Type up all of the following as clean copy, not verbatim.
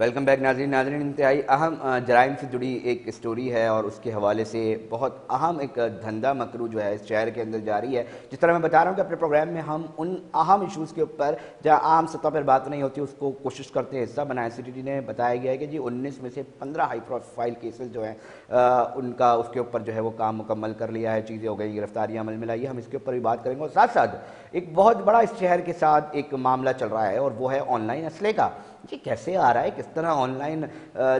Welcome back नाज़रीन इंतहाई अहम जराइम से जुड़ी एक स्टोरी है और उसके हवाले से बहुत अहम एक धंधा मकरू जो है इस शहर के अंदर जारी है। जिस तरह मैं बता रहा हूँ कि अपने प्रोग्राम में हम उन अहम इशूज़ के ऊपर जहाँ आम सतह पर बात नहीं होती उसको कोशिश करते हैं हिस्सा बनाए। CTD ने बताया गया है कि जी 19 में से 15 हाई प्रोफाइल केसेस जो हैं उनका उसके ऊपर जो है वो काम मुकम्मल कर लिया है, चीज़ें हो गई, गिरफ्तारियाँ अमल में लाई है। हम इसके ऊपर भी बात करेंगे और साथ साथ एक बहुत बड़ा इस शहर के साथ एक मामला चल रहा है और वो है ऑनलाइन असले का। जी कैसे आ रहा है, किस तरह ऑनलाइन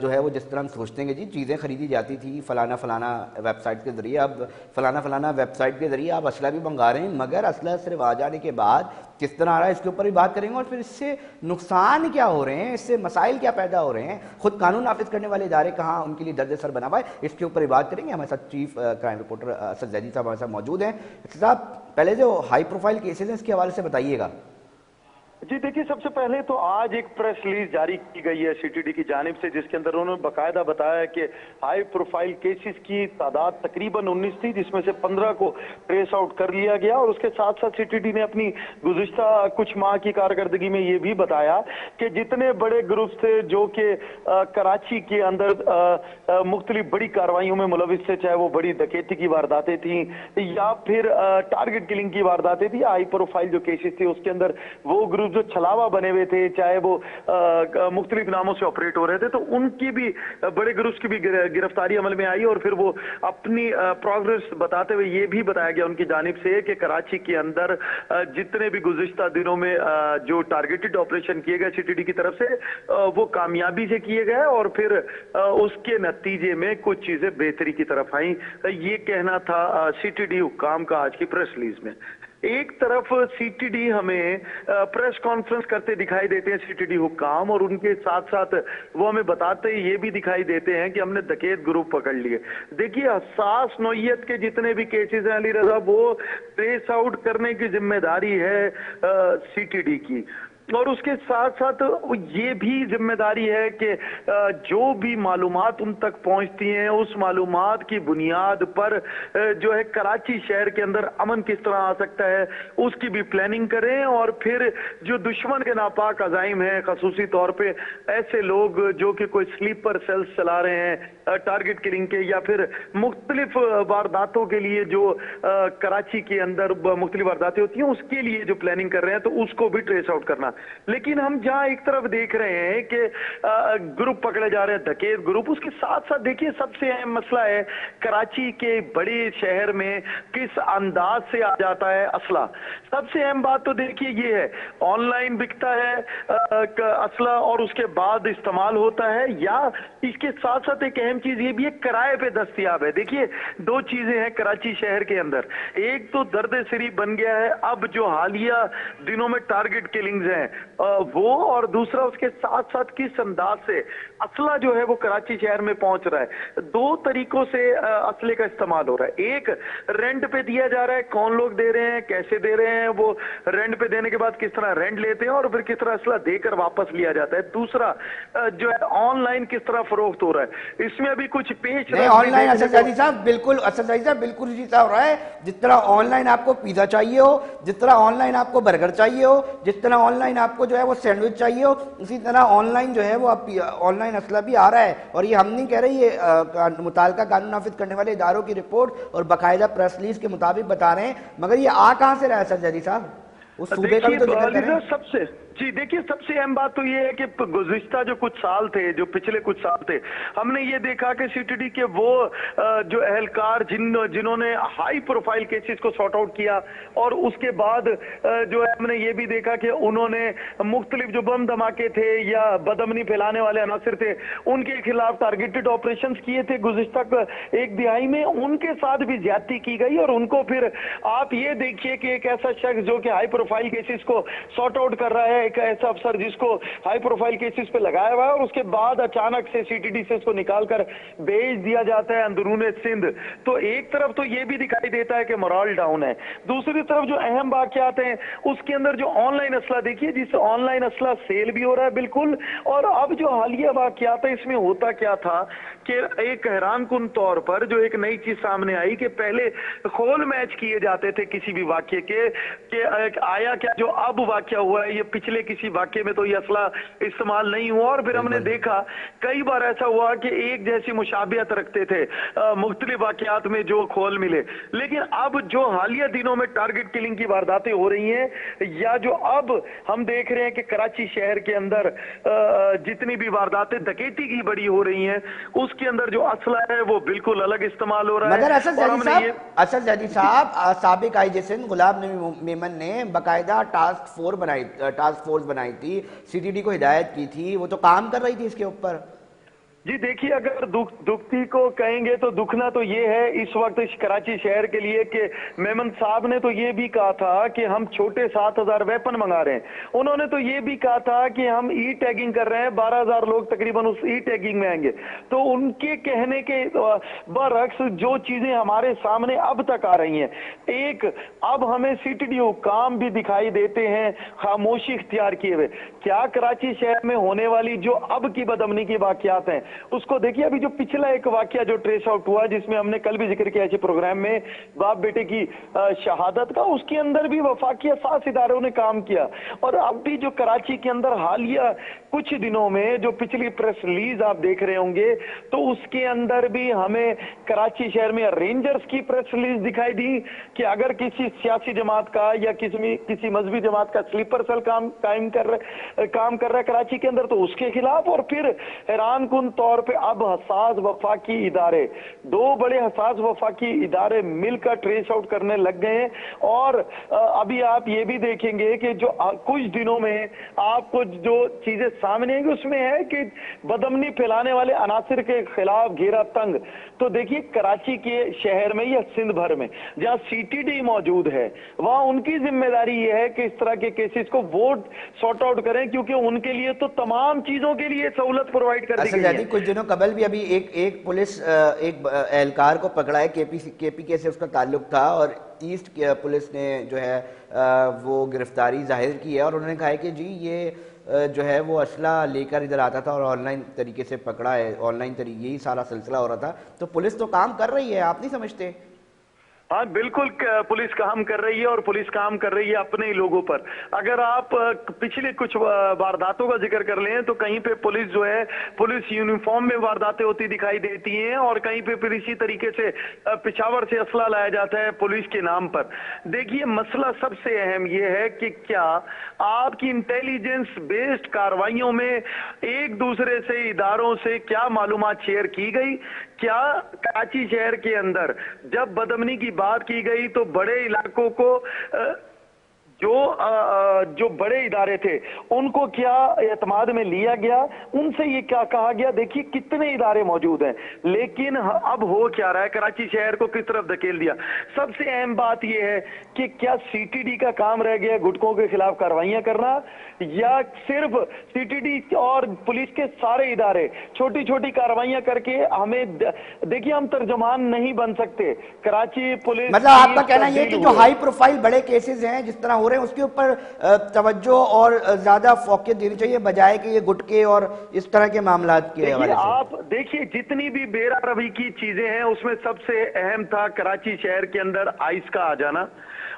जो है वो जिस तरह हम सोचते हैं कि जी चीज़ें खरीदी जाती थी फलाना वेबसाइट के ज़रिए, अब फलाना वेबसाइट के ज़रिए आप असला भी मंगा रहे हैं, मगर असला सिर्फ आ जाने के बाद किस तरह आ रहा है इसके ऊपर भी बात करेंगे। और फिर इससे नुकसान क्या हो रहे हैं, इससे मसाइल क्या पैदा हो रहे हैं, खुद कानून नाफिज करने वाले इदारे कहाँ उनके लिए दर्द सर बना हुआ है, इसके ऊपर भी बात करेंगे। हमारे साथ chief crime reporter Asad Zaidi साहब हमारे साथ मौजूद हैं। साहब पहले जो हाई प्रोफाइल केसेज हैं इसके हवाले से बताइएगा। जी देखिए, सबसे पहले तो आज एक प्रेस रिलीज जारी की गई है CTD की जानिब से, जिसके अंदर उन्होंने बाकायदा बताया कि हाई प्रोफाइल केसेस की तादाद तकरीबन 19 थी, जिसमें से 15 को ट्रेस आउट कर लिया गया। और उसके साथ साथ CTD ने अपनी गुज़िश्ता कुछ माह की कारकर्दगी में ये भी बताया कि जितने बड़े ग्रुप थे जो कि कराची के अंदर मुख्तलिफ बड़ी कार्रवाइयों में मुलविस थे, चाहे वो बड़ी डकैती की वारदातें थी या फिर टारगेट किलिंग की वारदातें थी, हाई प्रोफाइल जो केसेस थे उसके अंदर वो ग्रुप जो छलावा बने हुए थे, चाहे वो मुख्तलिफ नामों से ऑपरेट हो रहे थे, तो उनकी भी बड़े ग्रुप्स की भी गिरफ्तारी अमल में आई। और फिर वो अपनी प्रोग्रेस बताते हुए ये भी बताया गया उनकी जानिब से कि कराची के अंदर जितने भी गुज़िश्ता दिनों में जो टारगेटेड ऑपरेशन किए गए CTD की तरफ से वो कामयाबी से किए गए और फिर उसके नतीजे में कुछ चीजें बेहतरी की तरफ आई। ये कहना था CTD हुक्काम का आज की प्रेस रिलीज में। एक तरफ CTD हमें प्रेस कॉन्फ्रेंस करते दिखाई देते हैं CTD हुक्काम, और उनके साथ साथ वो हमें बताते ये भी दिखाई देते हैं कि हमने डकैत ग्रुप पकड़ लिए। देखिए, हसास नौयत के जितने भी केसेस हैं अली रजा, वो ट्रेस आउट करने की जिम्मेदारी है CTD की। और उसके साथ साथ ये भी जिम्मेदारी है कि जो भी मालूमात उन तक पहुंचती हैं उस मालूमात की बुनियाद पर जो है कराची शहर के अंदर अमन किस तरह आ सकता है उसकी भी प्लानिंग करें। और फिर जो दुश्मन के नापाक अजाइम हैं, खसूसी तौर पे ऐसे लोग जो कि कोई स्लीपर सेल्स चला रहे हैं टारगेट किलिंग के या फिर मुख्तलिफ वारदातों के लिए जो कराची के अंदर मुख्तलिफ वारदातें होती हैं उसके लिए जो प्लानिंग कर रहे हैं, तो उसको भी ट्रेस आउट करना। लेकिन हम जहां एक तरफ देख रहे हैं कि ग्रुप पकड़े जा रहे हैं, डकैत ग्रुप, उसके साथ साथ देखिए सबसे अहम मसला है कराची के बड़े शहर में किस अंदाज से आ जाता है असला। सबसे अहम बात तो देखिए ये है, ऑनलाइन बिकता है असला और उसके बाद इस्तेमाल होता है, या इसके साथ साथ एक अहम चीज ये भी है किराए पे दस्तयाब है। देखिए, दो चीजें हैं कराची शहर के अंदर, एक तो दर्द सिरी बन गया है अब जो हालिया दिनों में टारगेट किलिंग्स हैं वो, और दूसरा उसके साथ साथ किस अंदाज से असला जो है वो कराची शहर में पहुंच रहा है। दो तरीकों से असले का इस्तेमाल हो रहा है। एक, रेंट पे दिया जा रहा है, कौन लोग दे रहे हैं, कैसे दे रहे हैं, वो रेंट पे देने के बाद किस तरह रेंट लेते हैं और फिर किस तरह असला देकर वापस लिया जाता है। दूसरा जो है ऑनलाइन किस तरह फरोख्त हो रहा है, इसमें अभी कुछ पेश ऑनलाइन असद जैदी साहब बिल्कुल इसी तरह हो रहा है। जिस तरह ऑनलाइन आपको पिज्जा चाहिए हो, जिस तरह ऑनलाइन आपको बर्गर चाहिए हो, जिस तरह ऑनलाइन आपको जो है वो सैंडविच चाहिए हो, इसी तरह ऑनलाइन जो है वो आप ऑनलाइन असला भी आ रहा है। और ये हम नहीं कह रहे, ये मुताल्लिका कानून नाफिज करने वाले इदारों की रिपोर्ट और बाकायदा प्रेस रिलीज के मुताबिक बता रहे हैं, मगर ये आ कहां से रहा है असद जैदी साहब? उस सूबे का भी तो जिक्र करें। सबसे जी देखिए, सबसे अहम बात तो ये है कि गुज़िश्ता जो कुछ साल थे, जो पिछले कुछ साल थे, हमने ये देखा कि CTD के वो जो अहलकार जिन्होंने हाई प्रोफाइल केसेस को सॉर्ट आउट किया, और उसके बाद जो है हमने ये भी देखा कि उन्होंने मुख्तलिफ जो बम धमाके थे या बदअमनी फैलाने वाले अनासिर थे उनके खिलाफ टारगेटेड ऑपरेशन किए थे गुज़िश्ता एक दिहाई में, उनके साथ भी ज्यादती की गई। और उनको फिर आप ये देखिए कि एक ऐसा शख्स जो कि हाई प्रोफाइल केसेस को सॉर्ट आउट कर रहा है, एक ऐसा अफसर जिसको हाई प्रोफाइल केसेस पे लगाया हुआ है, और उसके बाद अचानक से CTD से इसको निकालकर भेज दिया जाता है अंदरूने सिंध। तो एक तरफ तो ये भी दिखाई देता है कि मोरल डाउन है, दूसरी तरफ जो अहम वाकयात हैं उसके अंदर जो ऑनलाइन असला देखिए, जिससे ऑनलाइन असला सेल भी हो रहा है बिल्कुल। और अब जो हालिया वाकयात है इसमें होता क्या था कि एक हैरान कुन तौर पर जो एक नई चीज सामने आई कि पहले खोल मैच किए जाते थे किसी भी वाक्य के, कि आया क्या जो अब वाकया हुआ है ये पिछले पिछले किसी वाक्य में तो ये असला इस्तेमाल नहीं हुआ। और फिर हमने देखा कई बार ऐसा हुआ कि एक जैसी मुशाबियत रखते थे मुख्तलिफ वाकयात में जो खोल मिले। लेकिन अब जो हालिया दिनों में टारगेट किलिंग की वारदातें हो रही हैं, या जो अब हम देख रहे हैं कि कराची शहर के अंदर जितनी भी वारदातें डकैती की बड़ी हो रही हैं, उसके अंदर जो असला है वो बिल्कुल अलग इस्तेमाल हो रहा है। मगर असद ज़ैदी साहब साबिक आईजी सिंध गुलाम नबी मेमन ने बाकायदा टास्क फोर्स बनाई थी, सीटीडी को हिदायत की थी, वो तो काम कर रही थी इसके ऊपर। जी देखिए, अगर दुखती को कहेंगे तो दुखना तो ये है इस वक्त इस कराची शहर के लिए कि मेमन साहब ने तो ये भी कहा था कि हम छोटे 7,000 वेपन मंगा रहे हैं। उन्होंने तो ये भी कहा था कि हम ई टैगिंग कर रहे हैं, 12,000 लोग तकरीबन उस ई टैगिंग में आएंगे। तो उनके कहने के बरअक्स जो चीजें हमारे सामने अब तक आ रही हैं, एक अब हमें सीटीडी हुक्काम भी दिखाई देते हैं खामोशी इख्तियार किए हुए। क्या कराची शहर में होने वाली जो अब की बदअमनी की वाकयात हैं उसको देखिए। अभी जो पिछला एक वाकया जो ट्रेस आउट हुआ, जिसमें हमने कल भी जिक्र किया इसी प्रोग्राम में, बाप बेटे की शहादत का, उसके अंदर भी वफाकी असास इदारों ने काम किया। और अब भी जो कराची के अंदर हालिया कुछ दिनों में जो पिछली प्रेस रिलीज आप देख रहे होंगे, तो उसके अंदर भी हमें कराची शहर में रेंजर्स की प्रेस रिलीज दिखाई दी कि अगर किसी सियासी जमात का या किसी मजहबी जमात का स्लीपर सेल काम कर रहा है कराची के अंदर, तो उसके खिलाफ। और फिर हैरान कुन तौर पे अब हसास वफाकी इदारे, दो बड़े हसास वफाकी इदारे मिलकर ट्रेस आउट करने लग गए हैं। और अभी आप ये भी देखेंगे कि जो कुछ दिनों में आपको जो चीजें सामने आएंगी उसमें है कि बदअमनी फैलाने वाले अनासिर के खिलाफ घेरा तंग। तो देखिए, कराची के शहर में या सिंध भर में जहां सीटीडी मौजूद है, वहां उनकी जिम्मेदारी ये है कि इस तरह के केसेस को वोट सॉर्ट आउट करें, क्योंकि उनके लिए तो तमाम चीजों के लिए सहूलत प्रोवाइड कर दी गई है। कुछ दिनों कबल भी अभी एक पुलिस एक एहलकार को पकड़ा है, केपीके से उसका ताल्लुक था, और ईस्ट पुलिस ने जो है वो गिरफ्तारी जाहिर की है। और उन्होंने कहा है कि जी ये जो है वो असला लेकर इधर आता था और ऑनलाइन तरीके से पकड़ा है, ऑनलाइन तरीके यही सारा सिलसिला हो रहा था। तो पुलिस तो काम कर रही है, आप नहीं समझते? हाँ बिल्कुल, पुलिस काम कर रही है और पुलिस काम कर रही है अपने ही लोगों पर। अगर आप पिछले कुछ वारदातों का जिक्र कर लें तो कहीं पे पुलिस जो है पुलिस यूनिफॉर्म में वारदातें होती दिखाई देती हैं, और कहीं पे फिर इसी तरीके से पिशावर से असला लाया जाता है पुलिस के नाम पर। देखिए, मसला सबसे अहम यह है कि क्या आपकी इंटेलिजेंस बेस्ड कार्रवाइयों में एक दूसरे से इदारों से क्या मालूमात शेयर की गई? क्या कराची शहर के अंदर जब बदअमनी की बात की गई तो बड़े इलाकों को जो बड़े इदारे थे उनको क्या एतमाद में लिया गया? उनसे ये क्या कहा गया? देखिए कितने इदारे मौजूद हैं, लेकिन अब हो क्या रहा है, कराची शहर को किस तरफ धकेल दिया। सबसे अहम बात यह है कि क्या सीटीडी का काम रह गया गुटकों के खिलाफ कार्रवाइयां करना, या सिर्फ सीटीडी और पुलिस के सारे इदारे छोटी छोटी कार्रवाइयां करके हमें देखिए, हम तर्जुमान नहीं बन सकते। कराची पुलिस, मतलब आपका कहना यह है कि जो हाई प्रोफाइल बड़े केसेस हैं जिस तरह हो रहे हैं उसके ऊपर तवज्जो और ज्यादा फोकस देनी चाहिए, बजाय कि ये गुटके और इस तरह के मामलात के हवाले से। आप देखिए, जितनी भी बेरा रवि की चीजें हैं उसमें सबसे अहम था कराची शहर के अंदर आइस का आ जाना,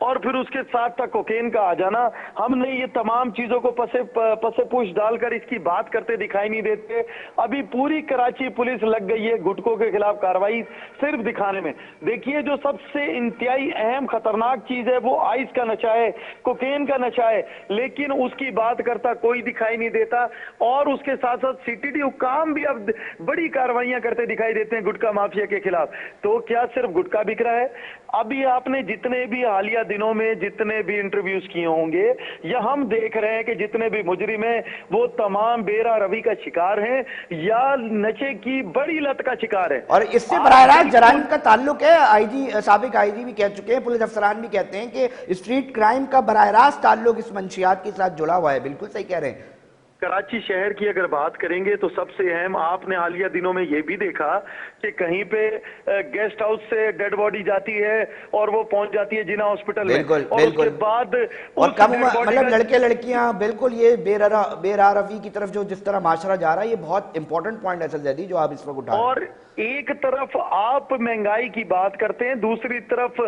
और फिर उसके साथ था कोकेन का आ जाना। हमने ये तमाम चीजों को पसे पूछ डालकर इसकी बात करते दिखाई नहीं देते। अभी पूरी कराची पुलिस लग गई है गुटकों के खिलाफ कार्रवाई सिर्फ दिखाने में। देखिए, जो सबसे इंतहाई अहम खतरनाक चीज है वो आइस का नशा है, कोकेन का नशा है, लेकिन उसकी बात करता कोई दिखाई नहीं देता। और उसके साथ साथ सीटीडी हुक्काम भी अब बड़ी कार्रवाइयां करते दिखाई देते हैं गुटखा माफिया के खिलाफ। तो क्या सिर्फ गुटखा बिक रहा है? अभी आपने जितने भी हालिया दिनों में जितने भी इंटरव्यूज किए होंगे, या हम देख रहे हैं कि जितने भी मुजरिम हैं वो तमाम बेरा रवि का शिकार हैं या नशे की बड़ी लत का शिकार है। और इससे बराह रास्त जराइम का ताल्लुक है। आईजी, साबिक आईजी भी कह चुके हैं, पुलिस अफसरान भी कहते हैं कि स्ट्रीट क्राइम का बराह रास्त ताल्लुक इस मंशियात के साथ जुड़ा हुआ है। बिल्कुल सही कह रहे हैं। कराची शहर की अगर बात करेंगे तो सबसे अहम आपने हालिया दिनों में यह भी देखा कि कहीं पे गेस्ट हाउस से डेड बॉडी जाती है और वो पहुंच जाती है जिना हॉस्पिटल में, और उसके बाद और कम मतलब लड़के लड़कियां, बिल्कुल ये बेरारवी की तरफ जो जिस तरह माशरा जा रहा है, ये बहुत इंपॉर्टेंट पॉइंट है सर जैदी जो आप इस वक्त उठा। और एक तरफ आप महंगाई की बात करते हैं, दूसरी तरफ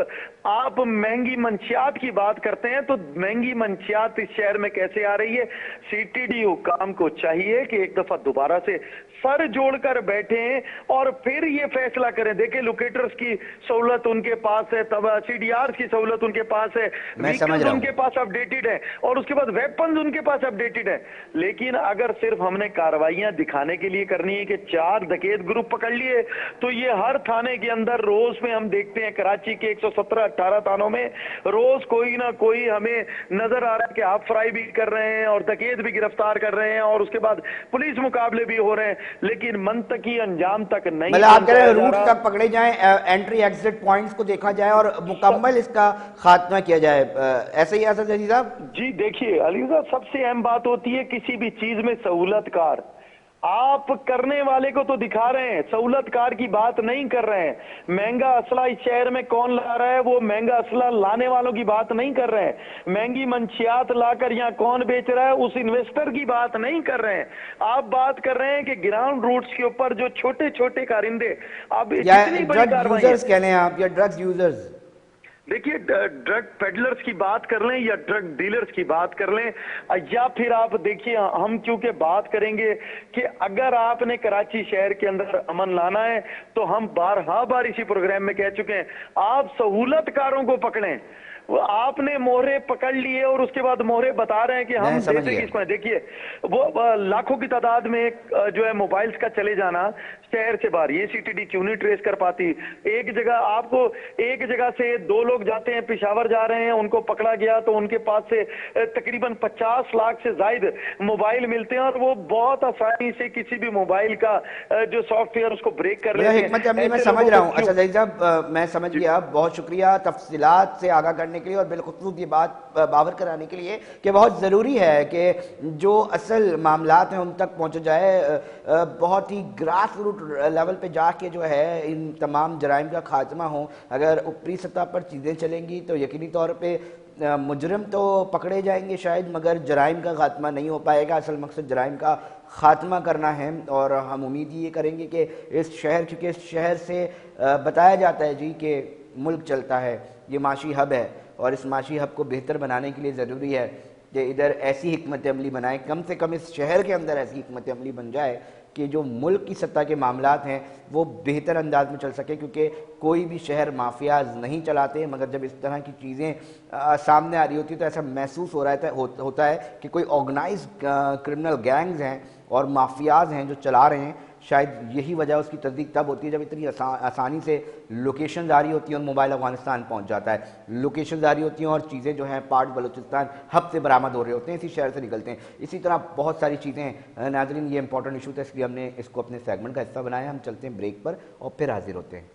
आप महंगी मंशियात की बात करते हैं, तो महंगी मंशियात इस शहर में कैसे आ रही है? सीटीडी हुकाम को चाहिए कि एक दफा दोबारा से सर जोड़कर बैठें और फिर ये फैसला करें। देखिए, लोकेटर्स की सहूलत उनके पास है, तब सीडीआर की सहूलत उनके पास है, व्हीकल्स उनके पास अपडेटेड है, और उसके बाद वेपन्स उनके पास अपडेटेड है। लेकिन अगर सिर्फ हमने कार्रवाइयां दिखाने के लिए करनी है कि 4 डकैत ग्रुप पकड़ लिए, तो ये हर थाने के अंदर रोज में हम देखते हैं, कराची के 117-18 थानों में रोज कोई ना कोई हमें नजर आ रहा है कि आप फ्राई भी कर रहे हैं और डकैत भी गिरफ्तार कर रहे हैं, और उसके बाद पुलिस मुकाबले भी हो रहे हैं, लेकिन मंतकी अंजाम तक नहीं। मतलब आप कह रहे हैं रूट तक पकड़े जाएं, एंट्री एग्जिट पॉइंट्स को देखा जाए और मुकम्मल इसका खात्मा किया जाए, ऐसे ही असद अली साहब? जी देखिए अली साहब, सबसे अहम बात होती है किसी भी चीज में सहूलतकार। आप करने वाले को तो दिखा रहे हैं, सहूलतकार की बात नहीं कर रहे हैं। महंगा असला इस शहर में कौन ला रहा है, वो महंगा असला लाने वालों की बात नहीं कर रहे हैं। महंगी मंशियात लाकर यहाँ कौन बेच रहा है, उस इन्वेस्टर की बात नहीं कर रहे हैं। आप बात कर रहे हैं कि ग्राउंड रूट्स के ऊपर जो छोटे छोटे कारिंदे, अब इतनी बड़ी कार्रवाई कह लें आप, या ड्रग्स यूजर्स, देखिए ड्रग पेडलर्स की बात कर लें या ड्रग डीलर्स की बात कर लें, या फिर आप देखिए, हम क्योंकि बात करेंगे कि अगर आपने कराची शहर के अंदर अमन लाना है, तो हम बार इसी प्रोग्राम में कह चुके हैं, आप सहूलतकारों को पकड़ें। आपने मोहरे पकड़ लिए और उसके बाद मोहरे बता रहे हैं कि हम देते किसको। देखिए, वो लाखों की तादाद में जो है मोबाइल्स का चले जाना शहर से बाहर, ये सीटीडी क्यों नहीं ट्रेस कर पाती? एक जगह से 2 लोग जाते हैं, पेशावर जा रहे हैं, उनको पकड़ा गया तो उनके पास से तकरीबन 50 लाख से ज्यादा मोबाइल मिलते हैं, और वो बहुत आसानी से किसी भी मोबाइल का जो सॉफ्टवेयर उसको ब्रेक कर लेते हैं। मैं समझ रहा हूँ। अच्छा जहीर साहब, मैं समझ गया, बहुत शुक्रिया तफसीलात से आगाह करने के लिए और बिलखुसूस ये बात बावर कराने के लिए कि बहुत ज़रूरी है कि जो असल मामलात हैं उन तक पहुँचा जाए, बहुत ही ग्रास रूट लेवल पे जाके जो है इन तमाम जराइम का खात्मा हो। अगर ऊपरी सतह पर चीज़ें चलेंगी तो यकीनी तौर पे मुजरिम तो पकड़े जाएंगे शायद, मगर जराइम का खात्मा नहीं हो पाएगा। असल मकसद जराइम का खात्मा करना है, और हम उम्मीद ये करेंगे कि इस शहर, क्योंकि इस शहर से बताया जाता है जी कि मुल्क चलता है, ये माशी हब है, और इस माशी हब को बेहतर बनाने के लिए ज़रूरी है कि इधर ऐसी हिकमत अमली बनाए, कम से कम इस शहर के अंदर ऐसी हिकमत अमली बन जाए कि जो मुल्क की सत्ता के मामलात हैं वो बेहतर अंदाज में चल सके। क्योंकि कोई भी शहर माफियाज नहीं चलाते, मगर जब इस तरह की चीज़ें सामने आ रही होती है तो ऐसा महसूस होता है कि कोई ऑर्गेनाइज क्रिमिनल गैंग्स हैं और माफियाज हैं जो चला रहे हैं। शायद यही वजह उसकी तस्दीक तब होती है जब इतनी आसानी से लोकेशन जारी होती है और मोबाइल अफगानिस्तान पहुंच जाता है। लोकेशन जारी होती हैं और चीज़ें जो हैं पार्ट बलूचिस्तान हब से बरामद हो रहे होते हैं, इसी शहर से निकलते हैं। इसी तरह बहुत सारी चीज़ें हैं। नाज़रीन, ये इंपॉर्टेंट इशू था, इसलिए हमने इसको अपने सेगमेंट का हिस्सा बनाया। हम चलते हैं ब्रेक पर और फिर हाजिर होते हैं।